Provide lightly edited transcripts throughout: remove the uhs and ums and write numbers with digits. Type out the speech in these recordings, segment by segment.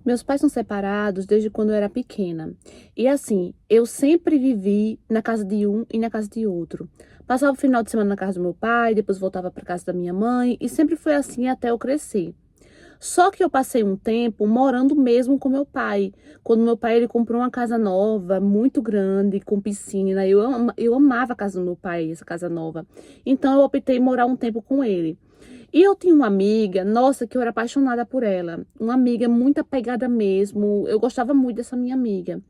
Meus pais são separados desde quando eu era pequena. E assim, eu sempre vivi na casa de um e na casa de outro. Passava o final de semana na casa do meu pai, depois voltava para casa da minha mãe, e sempre foi assim até eu crescer. Só que eu passei um tempo morando mesmo com meu pai. Quando meu pai ele comprou uma casa nova, muito grande, com piscina, eu amava a casa do meu pai, essa casa nova. Então eu optei em morar um tempo com ele. E eu tinha uma amiga, nossa, que eu era apaixonada por ela. Uma amiga muito apegada mesmo. Eu gostava muito dessa minha amiga.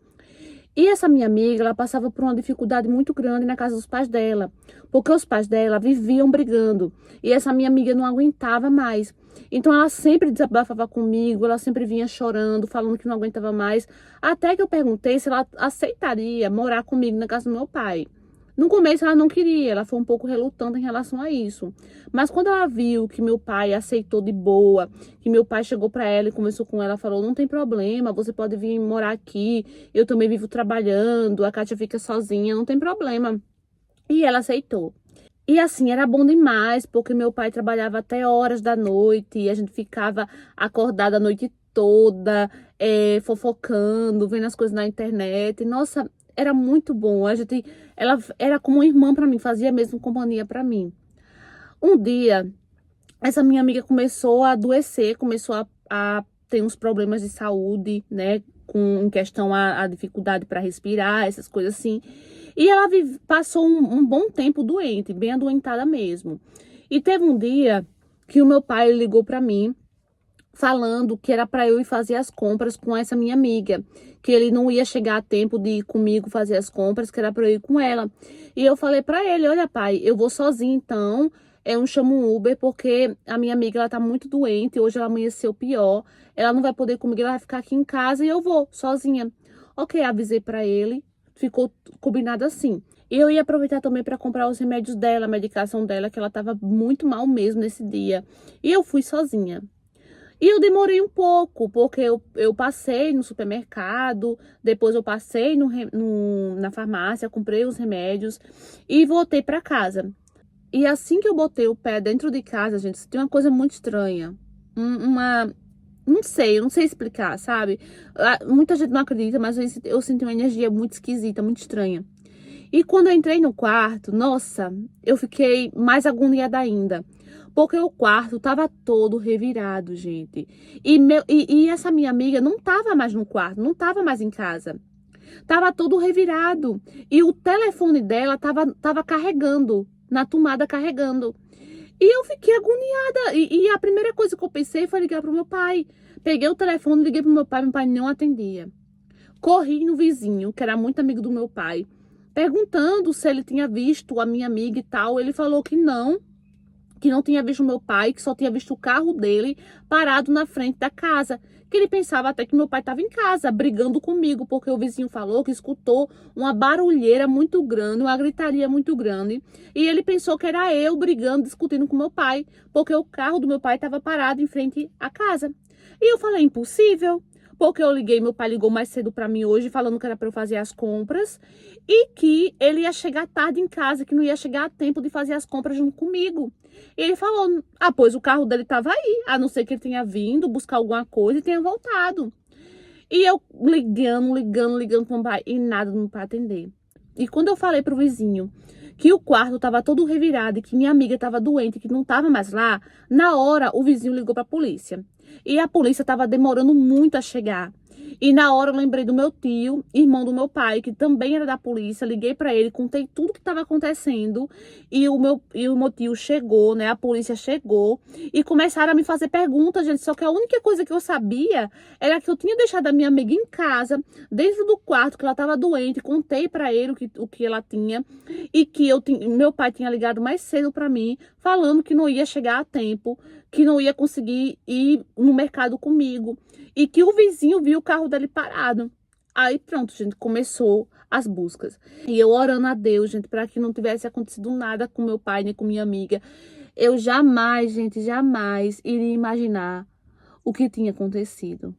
E essa minha amiga, ela passava por uma dificuldade muito grande na casa dos pais dela, porque os pais dela viviam brigando. E essa minha amiga não aguentava mais. Então ela sempre desabafava comigo, ela sempre vinha chorando, falando que não aguentava mais. Até que eu perguntei se ela aceitaria morar comigo na casa do meu pai. No começo ela não queria, ela foi um pouco relutante em relação a isso. Mas quando ela viu que meu pai aceitou de boa, que meu pai chegou para ela e conversou com ela, falou: não tem problema, você pode vir morar aqui, eu também vivo trabalhando, a Kátia fica sozinha, não tem problema. E ela aceitou. E assim, era bom demais, porque meu pai trabalhava até horas da noite e a gente ficava acordada a noite toda, fofocando, vendo as coisas na internet. Nossa, era muito bom. Ela era como uma irmã para mim, fazia mesmo companhia para mim. Um dia, essa minha amiga começou a adoecer, começou a ter uns problemas de saúde, né? Em questão a dificuldade para respirar, essas coisas assim. E ela passou um bom tempo doente, bem adoentada mesmo. E teve um dia que o meu pai ligou para mim, falando que era para eu ir fazer as compras com essa minha amiga, que ele não ia chegar a tempo de ir comigo fazer as compras, que era para eu ir com ela. E eu falei para ele: olha, pai, eu vou sozinha então. Eu chamo um Uber porque a minha amiga ela tá muito doente, hoje ela amanheceu pior. Ela não vai poder ir comigo, ela vai ficar aqui em casa e eu vou sozinha. OK, avisei para ele, ficou combinado assim. E eu ia aproveitar também para comprar os remédios dela, a medicação dela, que ela tava muito mal mesmo nesse dia. E eu fui sozinha. E eu demorei um pouco, porque eu passei no supermercado, depois eu passei na farmácia, comprei os remédios e voltei para casa. E assim que eu botei o pé dentro de casa, gente, tem uma coisa muito estranha. Uma. Eu não sei explicar, sabe? Muita gente não acredita, mas eu senti uma energia muito esquisita, muito estranha. E quando eu entrei no quarto, nossa, eu fiquei mais agoniada ainda. Porque o quarto tava todo revirado, gente. E essa minha amiga não tava mais no quarto, não tava mais em casa. Tava todo revirado. E o telefone dela tava carregando, na tomada carregando. E eu fiquei agoniada. E a primeira coisa que eu pensei foi ligar pro meu pai. Peguei o telefone, liguei pro meu pai não atendia. Corri no vizinho, que era muito amigo do meu pai, perguntando se ele tinha visto a minha amiga e tal. Ele falou que não tinha visto o meu pai, que só tinha visto o carro dele parado na frente da casa. Que ele pensava até que meu pai estava em casa, brigando comigo, porque o vizinho falou que escutou uma barulheira muito grande, uma gritaria muito grande. E ele pensou que era eu brigando, discutindo com meu pai, porque o carro do meu pai estava parado em frente à casa. E eu falei: impossível. Porque eu liguei, meu pai ligou mais cedo para mim hoje, falando que era para eu fazer as compras e que ele ia chegar tarde em casa, que não ia chegar a tempo de fazer as compras junto comigo. E ele falou: ah, pois o carro dele estava aí, a não ser que ele tenha vindo buscar alguma coisa e tenha voltado. E eu ligando pro meu pai e nada do meu pai atender. E quando eu falei pro vizinho que o quarto estava todo revirado e que minha amiga estava doente, que não estava mais lá, na hora o vizinho ligou para a polícia. E a polícia estava demorando muito a chegar. E na hora eu lembrei do meu tio, irmão do meu pai, que também era da polícia. Liguei para ele, contei tudo que estava acontecendo. E o meu tio chegou, né? A polícia chegou e começaram a me fazer perguntas, gente. Só que a única coisa que eu sabia era que eu tinha deixado a minha amiga em casa, dentro do quarto, que ela estava doente. Contei para ele o que ela tinha e que meu pai tinha ligado mais cedo para mim, falando que não ia chegar a tempo, que não ia conseguir ir no mercado comigo e que o vizinho viu o carro dele parado. Aí pronto, gente, começou as buscas. E eu orando a Deus, gente, para que não tivesse acontecido nada com meu pai nem com minha amiga. Eu jamais, gente, jamais iria imaginar o que tinha acontecido.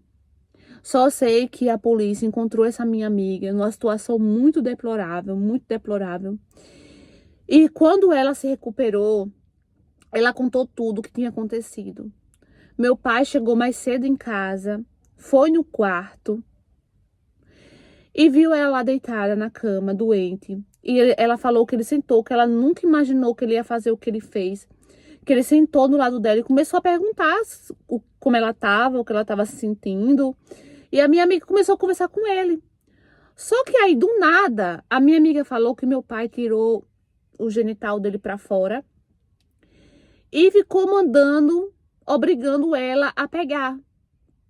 Só sei que a polícia encontrou essa minha amiga numa situação muito deplorável, muito deplorável. E quando ela se recuperou, ela contou tudo o que tinha acontecido. Meu pai chegou mais cedo em casa, foi no quarto e viu ela lá deitada na cama, doente. E ela falou que ele sentou, que ela nunca imaginou que ele ia fazer o que ele fez. Que ele sentou do lado dela e começou a perguntar como ela estava, o que ela estava se sentindo. E a minha amiga começou a conversar com ele. Só que aí, do nada, a minha amiga falou que meu pai tirou o genital dele pra fora e ficou mandando, obrigando ela a pegar,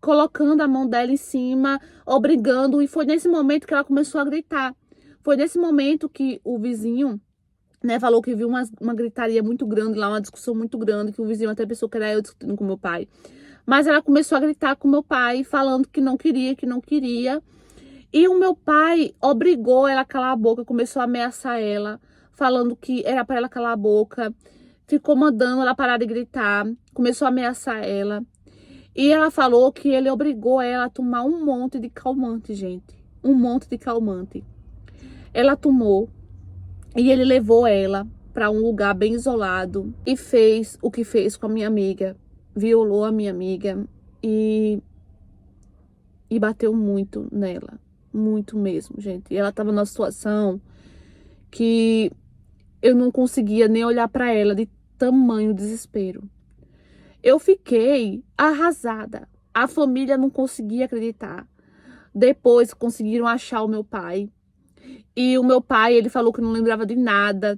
colocando a mão dela em cima, obrigando. E foi nesse momento que ela começou a gritar. Foi nesse momento que o vizinho, né, falou que viu uma gritaria muito grande lá, uma discussão muito grande, que o vizinho até pensou que era eu discutindo com meu pai. Mas ela começou a gritar com meu pai, falando que não queria, que não queria. E o meu pai obrigou ela a calar a boca, começou a ameaçar ela, falando que era para ela calar a boca. Ficou mandando ela parar de gritar, começou a ameaçar ela. E ela falou que ele obrigou ela a tomar um monte de calmante, gente. Um monte de calmante. Ela tomou e ele levou ela para um lugar bem isolado e fez o que fez com a minha amiga. Violou a minha amiga e bateu muito nela. Muito mesmo, gente. E ela tava numa situação que eu não conseguia nem olhar para ela de tamanho desespero. Eu fiquei arrasada. A família não conseguia acreditar. Depois conseguiram achar o meu pai. E o meu pai, ele falou que não lembrava de nada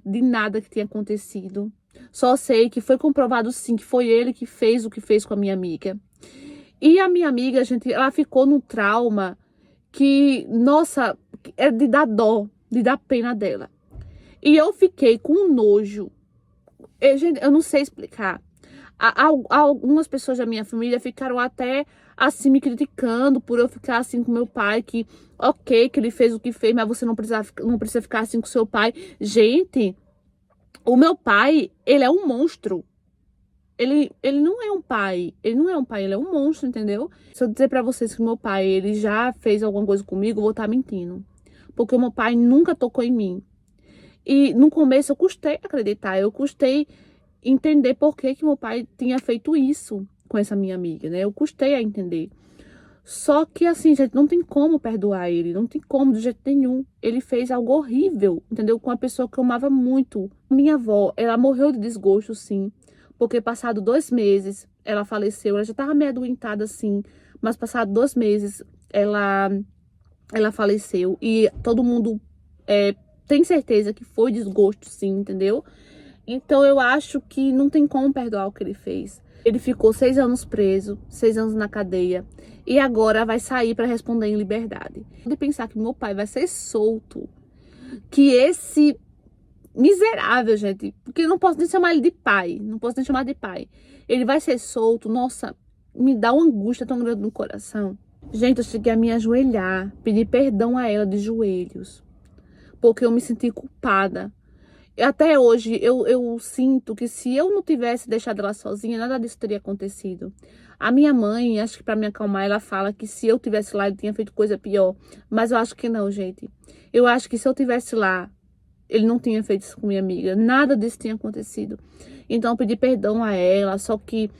que tinha acontecido. Só sei que foi comprovado sim, que foi ele que fez o que fez com a minha amiga. E a minha amiga, gente, ela ficou num trauma que, nossa, é de dar dó, de dar pena dela. E eu fiquei com um nojo. Gente, eu não sei explicar. Algumas pessoas da minha família ficaram até assim me criticando por eu ficar assim com meu pai, que ok, que ele fez o que fez, mas você não precisa ficar assim com seu pai. Gente, o meu pai, ele é um monstro. Ele não é um pai, ele não é um pai, ele é um monstro, entendeu? Se eu dizer pra vocês que meu pai, ele já fez alguma coisa comigo, eu vou estar mentindo. Porque o meu pai nunca tocou em mim. E no começo eu custei acreditar, eu custei entender por que meu pai tinha feito isso com essa minha amiga, né? Eu custei a entender. Só que assim, gente, não tem como perdoar ele, não tem como de jeito nenhum. Ele fez algo horrível, entendeu? Com uma pessoa que eu amava muito. Minha avó, ela morreu de desgosto, sim. Porque passado 2 meses, ela faleceu. Ela já tava meio adoentada, assim. Mas passado 2 meses, ela faleceu. E todo mundo tem certeza que foi desgosto, sim, entendeu? Então eu acho que não tem como perdoar o que ele fez. Ele ficou 6 anos preso, 6 anos na cadeia. E agora vai sair para responder em liberdade. De pensar que meu pai vai ser solto. Que esse miserável, gente, porque eu não posso nem chamar ele de pai, não posso nem chamar de pai. Ele vai ser solto, nossa, me dá uma angústia tão grande no coração. Gente, eu cheguei a me ajoelhar, pedir perdão a ela de joelhos, porque eu me senti culpada. Até hoje, eu sinto que se eu não tivesse deixado ela sozinha, nada disso teria acontecido. A minha mãe, acho que pra me acalmar, ela fala que se eu tivesse lá, ele tinha feito coisa pior. Mas eu acho que não, gente. Eu acho que se eu tivesse lá, ele não tinha feito isso com minha amiga. Nada disso tinha acontecido. Então, eu pedi perdão a ela. Só que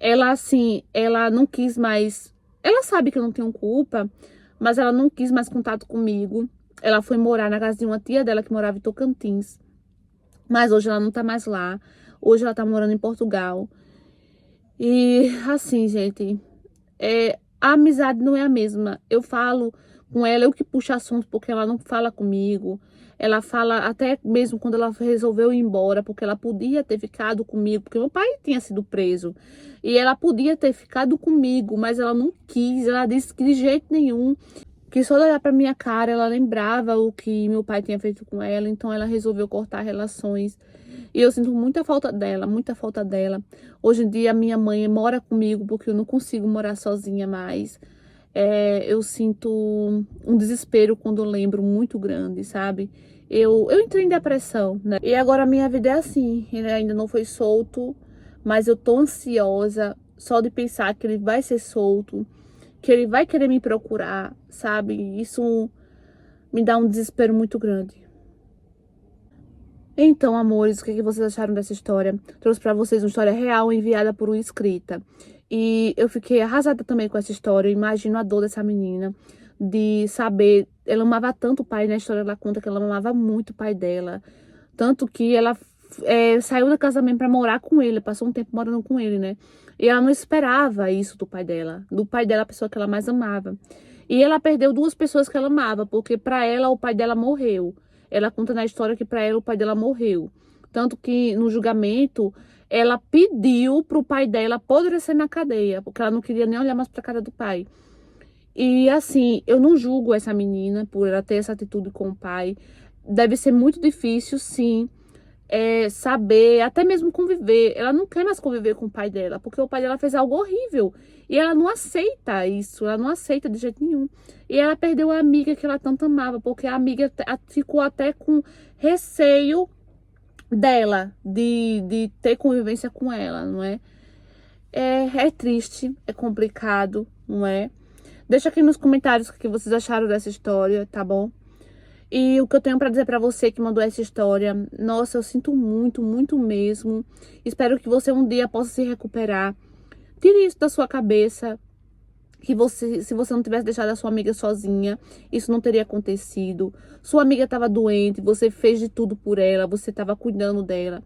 ela, assim, ela não quis mais... Ela sabe que eu não tenho culpa, mas ela não quis mais contato comigo. Ela foi morar na casa de uma tia dela que morava em Tocantins. Mas hoje ela não tá mais lá. Hoje ela tá morando em Portugal. E, assim, gente, a amizade não é a mesma. Eu falo com ela, eu que puxo assunto, porque ela não fala comigo. Ela fala até mesmo quando ela resolveu ir embora, porque ela podia ter ficado comigo, porque meu pai tinha sido preso. E ela podia ter ficado comigo, mas ela não quis. Ela disse que de jeito nenhum, que só de olhar pra minha cara, ela lembrava o que meu pai tinha feito com ela. Então ela resolveu cortar relações. E eu sinto muita falta dela, muita falta dela. Hoje em dia, a minha mãe mora comigo, porque eu não consigo morar sozinha mais. Eu sinto um desespero quando eu lembro muito grande, sabe? Eu entrei em depressão, né? E agora a minha vida é assim. Ele ainda não foi solto, mas eu tô ansiosa só de pensar que ele vai ser solto, que ele vai querer me procurar, sabe? Isso me dá um desespero muito grande. Então, amores, o que vocês acharam dessa história? Trouxe pra vocês uma história real enviada por uma inscrita. E eu fiquei arrasada também com essa história. Eu imagino a dor dessa menina de saber. Ela amava tanto o pai, na história ela conta que ela amava muito o pai dela. Tanto que ela saiu da casa também pra morar com ele, passou um tempo morando com ele, né? E ela não esperava isso do pai dela. Do pai dela, a pessoa que ela mais amava. E ela perdeu duas pessoas que ela amava, porque pra ela o pai dela morreu. Ela conta na história que pra ela o pai dela morreu. Tanto que no julgamento ela pediu pro pai dela apodrecer na cadeia, porque ela não queria nem olhar mais pra cara do pai. E assim, eu não julgo essa menina por ela ter essa atitude com o pai. Deve ser muito difícil, sim, saber, até mesmo conviver. Ela não quer mais conviver com o pai dela, porque o pai dela fez algo horrível. E ela não aceita isso, ela não aceita de jeito nenhum. E ela perdeu a amiga que ela tanto amava, porque a amiga ficou até com receio dela, de ter convivência com ela, não é? É triste, é complicado, não é? Deixa aqui nos comentários o que vocês acharam dessa história, tá bom? E o que eu tenho pra dizer pra você que mandou essa história, nossa, eu sinto muito, muito mesmo. Espero que você um dia possa se recuperar. Tire isso da sua cabeça, que você, se você não tivesse deixado a sua amiga sozinha, isso não teria acontecido. Sua amiga estava doente, você fez de tudo por ela, você estava cuidando dela.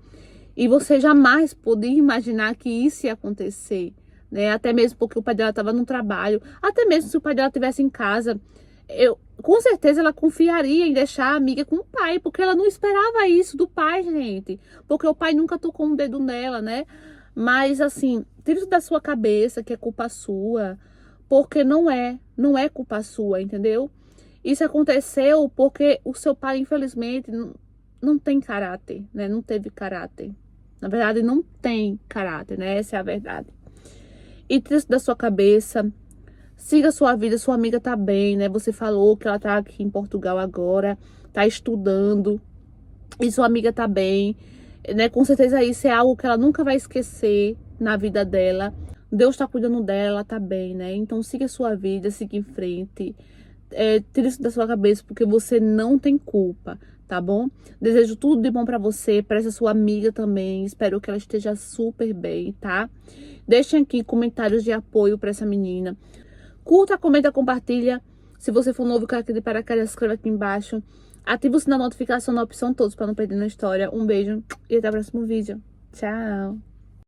E você jamais podia imaginar que isso ia acontecer, né? Até mesmo porque o pai dela estava no trabalho, até mesmo se o pai dela estivesse em casa, com certeza ela confiaria em deixar a amiga com o pai, porque ela não esperava isso do pai, gente. Porque o pai nunca tocou um dedo nela, né? Mas assim, tira isso da sua cabeça que é culpa sua, porque não é culpa sua, entendeu? Isso aconteceu porque o seu pai, infelizmente, não tem caráter, né? Não teve caráter. Na verdade, não tem caráter, né? Essa é a verdade. E tira isso da sua cabeça. Siga a sua vida, sua amiga tá bem, né? Você falou que ela tá aqui em Portugal agora, tá estudando. E sua amiga tá bem, né? Com certeza isso é algo que ela nunca vai esquecer na vida dela. Deus tá cuidando dela, ela tá bem, né? Então siga a sua vida, siga em frente. Tire isso da sua cabeça, porque você não tem culpa, tá bom? Desejo tudo de bom pra você, pra essa sua amiga também. Espero que ela esteja super bem, tá? Deixem aqui comentários de apoio pra essa menina. Curta, comenta, compartilha. Se você for novo e quer aqui de paraquedas, escreve aqui embaixo. Ativa o sininho da notificação na opção todos para não perder a história. Um beijo e até o próximo vídeo. Tchau!